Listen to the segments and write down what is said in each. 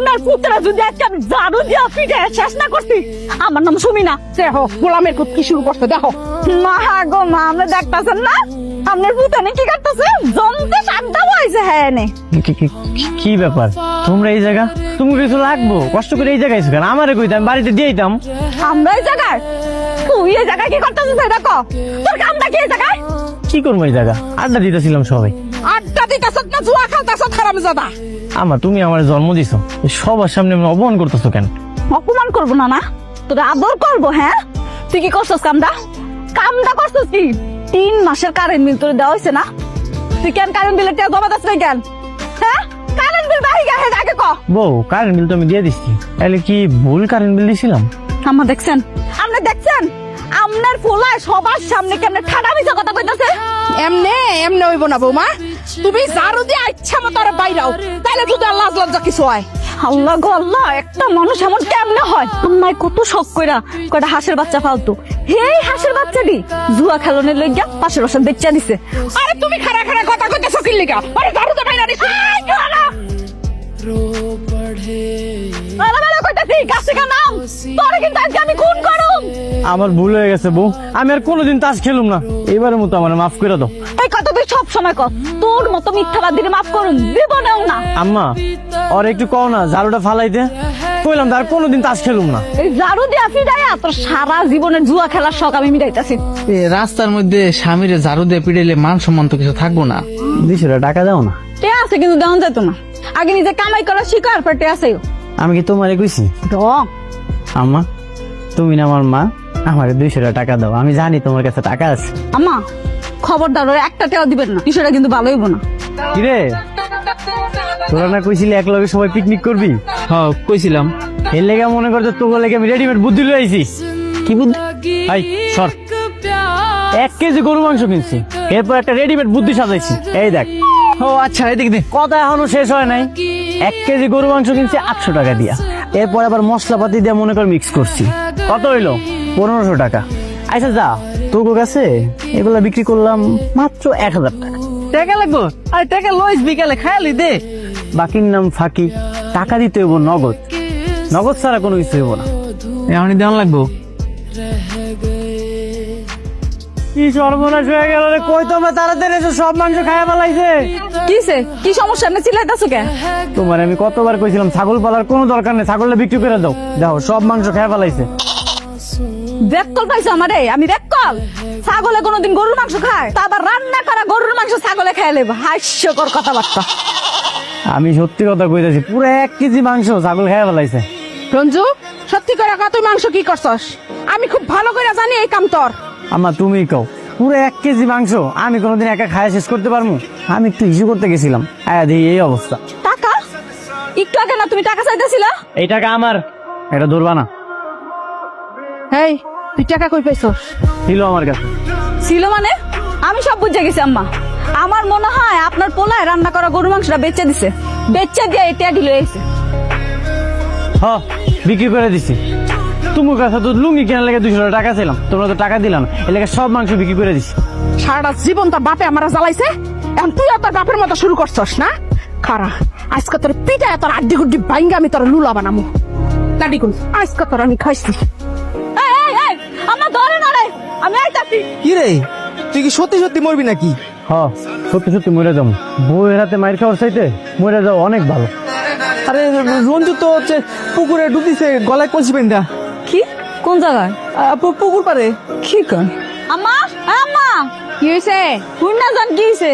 আপনার পুত্রা যদি আজকে আমি জাদু দিয়া পিঠে শেষ না করছি। আমার নাম সুমিনা। দেখো গোলামের কুত কি শুরু করতে দেখো। মা গো মা, আপনি দেখতেছেন না আপনার পুতানি কি করতেছে? জমতে সাদ্দা হয়েছে। হ্যাঁ নে কি ব্যাপার তোমরা এই জায়গা? তুমি কিছু লাগবো কষ্ট করে এই জায়গায় কেন? আমারে কইতাম বাড়িতে দিয়ে দিতাম। আমরা এই জায়গায়, তুই এই জায়গায় কি করতেছিস? দেখো তোর কামটা কি এই জায়গায়? কি করবো এই জায়গা? আড্ডা দিতেছিলাম সবাই। আড্ডা দিতেছ না জুয়া খেলতেছ হারামজাদা? আমা তুমি আমার জন্ম দিছো, সবার সামনে আমি অপমান করতেছো কেন? অপমান করবো না না, তোর আদর করবো। হ্যাঁ তুই কি করছিস কামটা? কামটা করছিস কি? 3 মাসের কারেন্ট বিল তোর দেওয়া হয়েছে না? তুই কেন কারেন্ট বিলের টাকা জমা দিস না কেন? হ্যাঁ কারেন্ট বিল বাড়ি গেছে আগে ক। বউ কারেন্ট বিল তো আমি দিয়ে দিচ্ছি, তাহলে কি ভুল কারেন্ট বিল দিছিলাম? আমার দেখছেন, আপনি দেখছেন আপনার ফোলায় সবার সামনে কেমনে ঠাডা মিছা কথা কইতাছে? এমনে এমনে হইব না বৌমা, তুমি জারু দিয়ে ইচ্ছা মতো আর বাইরাও, তাইলে যদি লাজ লজ্জা কিছু হয়। আল্লাহ গো আল্লাহ, একটা মানুষ এমন কেমনে হয়? আমায় কত শখ কইরা কয়টা হাঁসের বাচ্চা ফালতু, হেই হাঁসের বাচ্চাটি জুয়া খেলনের লইগা পাশের বাসা বেচা দিছে। আরে তুমি খাড়া খাড়া কথা কইতেছো কি লিগা? আরে জারু দে বাইরা দিছ। আমার ভুল হয়ে গেছে বউ, আমি আর কোনোদিন তাস খেলুম না, এবারের মতো আমার মাফ করে দাও। এই কথা তুই সব সময় কর, তোর মতো মিথ্যাবাদীরে মাফ করুন জীবনেও না। আম্মা ওর একটু কও না ঝাড়ুটা ফালাইতে, কইলাম তার কোনোদিন তাস খেলুম না। এই ঝাড়ু দিয়া ফিরাইয়া তোর সারা জীবনের জুয়া খেলার শখ আমি মিটাইতাছি। রাস্তার মধ্যে স্বামীরে ঝাড়ু দিয়ে পিটাইলে মান সম্মান তো কিছু থাকবো না। 200 টাকা দাও না। টে আছে কিন্তু দেওয়া যেত না, আগে নিজে কামাই করা শিকার পর টে আছে। আমি কি তোমারে কইছি? আম্মা তুমি না আমার মা, আমারে 200 টাকা দাও, আমি জানি তোমার কাছে টাকা আছে। আমা খবরদার ওরা একটা টাকা দিবেন না, বিষয়টা কিন্তু ভালো হইব না। কিরে তোরা না কইছিলি এক লগে সবাই পিকনিক করবি? হ্যাঁ কইছিলাম। এর লেগে মনে করছে তোকে লেগে আমি রেডিমেড বুদ্ধি লই আইছি। কি বুদ্ধি? এই সর, 1 কেজি গরু মাংস কিনছি, এরপর একটা রেডিমেড বুদ্ধি সাজাইছি। এই দেখ। ও আচ্ছা এদিকে দে। কথা এখনো শেষ হয় নাই। 1 কেজি গরু মাংস কিনছি 800 টাকা দিয়া, এরপর আবার মশলাপাতি দিয়ে মনে কর মিক্স করছি। কত হইলো? 1500 টাকা। আচ্ছা যা, তোর কাছে এগুলা বিক্রি করলাম মাত্র 1000 টাকা। টাকা লাগবো? আরে টাকা লইস বিকালে খায়ালি দে। বাকির নাম ফাঁকি, টাকা দিতে হইব নগদ, নগদ ছাড়া কোনো কিছু হইব না। এমনি দেওয়ান লাগবো। কি সর্বনাশ হয়ে গেল রে, কই তোমরা তাড়াতাড়ি এসো, সব মাংস খাইয়া ফেলাইছে। কিসে কি সমস্যা না চিল্লাইতাছো কে? তোমার আমি কতবার কইছিলাম ছাগল পালার কোনো দরকার নেই, ছাগলটা বিক্রি করে দাও। দেখো সব মাংস খাইয়া ফেলাইছে। বেককল পাইছো আমারে? আমি বেককল? ছাগলে কোনোদিন গরুর মাংস খায়? তা আবার রান্না করা গরুর মাংস ছাগলে খেয়ে নেব? হাস্যকর কথাবার্তা। আমি সত্যি কথা কইতাছি, পুরো 1 কেজি মাংস ছাগল খাইয়া ফেলাইছে। রঞ্জু সত্যি করে কত মাংস কি করছস? আমি খুব ভালো করে জানি এই কাম তোর। আম্মা তুমি কও, পুরো 1 কেজি মাংস আমি কোনোদিন একা খাইয়া শেষ করতে পারবো? আমি একটু ইস্যু করতে গেছিলাম, আয়া দেখি এই অবস্থা। টাকা? একটু আগে না তুমি টাকা চাইতেছিলা? এই টাকা আমার, এটা ধরবা না। এই তুই টাকা কই পাইছস? ছিল আমার কাছে। ছিল মানে? আমি সব বুঝে গেছি আম্মা। আমার মনে হয় আপনার পোলায় রান্না করা গরুর মাংসটা বেচে দিছে, বেচে দিয়ে এটা ঢিলে এসে। হ বিক্রি করে দিছি। তোমার কাছে তো লুঙ্গি কেনার লেগে 200 টাকা ছিলাম, তোমরা তো টাকা দিলাম, এর লেগে সব মাংস বিক্রি করে দিছি। সারাটা জীবন তোর বাপে আমার জ্বালাইছে, এখন তুই তোর বাপের মতো শুরু করছস না? খারা আজকে তোর পিঠা তোর আড্ডি গুড্ডি ভাঙ্গা আমি তোর লুলা বানামু। দাদি কোন আজকে তোর আমি খাইছি। এই এই এই আমার ধরে না রে, আমি আইতাছি। কি রে তুই কি সত্যি সত্যি মরবি নাকি? হ সত্যি সত্যি মরে যাবো, বউয়ের হাতে মাইর খাওয়ার চাইতে মরে যাও অনেক ভালো। আরে রঞ্জু তো হচ্ছে পুকুরে ডুব দিছে, গলায় কলসি পেন্ডা। কি? কোন জায়গায়? পুকুর পারে। কি কর আম্মা? আম্মা কি হয়েছে? শুন না জান কি হয়েছে?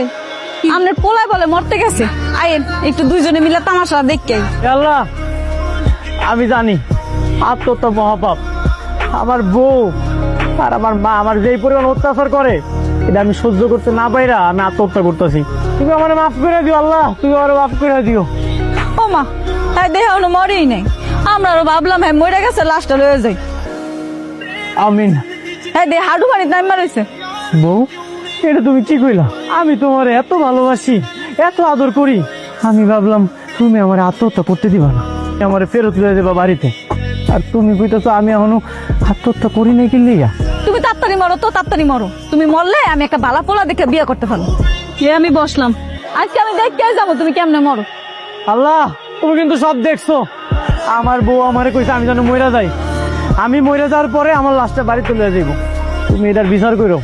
আপনার পোলায় বলে মরতে গেছে, আইন একটু দুইজনে মিলে তামাশা দেখে। আল্লাহ আমি জানি আত্মহত্যা মহাপাপ। আমার বউ আর আমার মা আমার যেই পরিমাণ অত্যাচার করে, এটা আমি সহ্য করতে না পাইরা আমি আত্মহত্যা করতেছি। তুমি আমার মাফ করে দিও আল্লাহ, তুমি আমার মাফ করে দিও। ও মা, তাই দেহ মরেই নাই, আমরা আরো ভাবলাম হ্যাঁ মরে গেছে, লাশটা লয়ে যাই। আমিন। হ্যাঁ দেহ হাডু পানি নাম মারাইছে। বউ এটা তুমি কি কইলা? আমি তোমার এত ভালোবাসি, এত আদর করি, আমি ভাবলাম তুমি আমার আত্মহত্যা করতে দিবা না, আমার ফেরত লয়ে দেবা বাড়িতে। আর তুমি কইতেছো আমি এখনো আত্মহত্যা করি নাই কি লিগা? তুমি তাড়াতাড়ি মরো তো, তাড়াতাড়ি মরো। তুমি মরলে আমি একটা বালা পোলা দেখে বিয়ে করতে পারবো। কে আমি বসলাম, আজকে আমি দেখতে যাবো তুমি কেমনে মরো। আল্লাহ তুমি কিন্তু সব দেখছো, আমার বউ আমারে কইছে আমি যেন মইরা যাই, আমি মইরা যাওয়ার পরে আমার লাশটা বাড়ি চলে যাইব। তুমি এটার বিচার করো।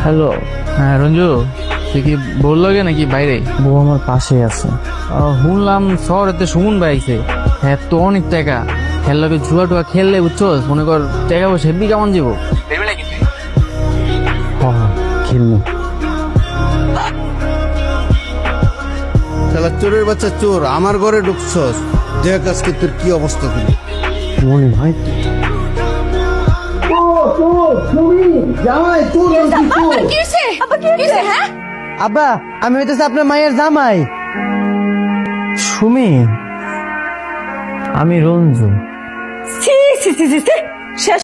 হ্যালো। হ্যাঁ রঞ্জু, তুই কি বললো গে নাকি বাইরে? বউ আমার পাশে আছে। শুনলাম শহরেতে সুমন ভাই আইছে, হ্যাঁ তো অনেক টাকা, খেললে জুয়া টুয়া খেললে বুঝছোস, মনে কর টাকা পয়সা হেব্বি কেমন যাবো। খেলবো। শালা চোরের বাচ্চা চোর, আমার ঘরে ঢুকছস, দেখ আজকে তোর কি অবস্থা তুমি। মনে হয় কি হইছে? কি হইছে, হ্যাঁ? আব্বা আমি হইতেছে আপনার মায়ের জামাই। সুমি, আমি রঞ্জু। ছি ছি ছি ছি ছি। শেষ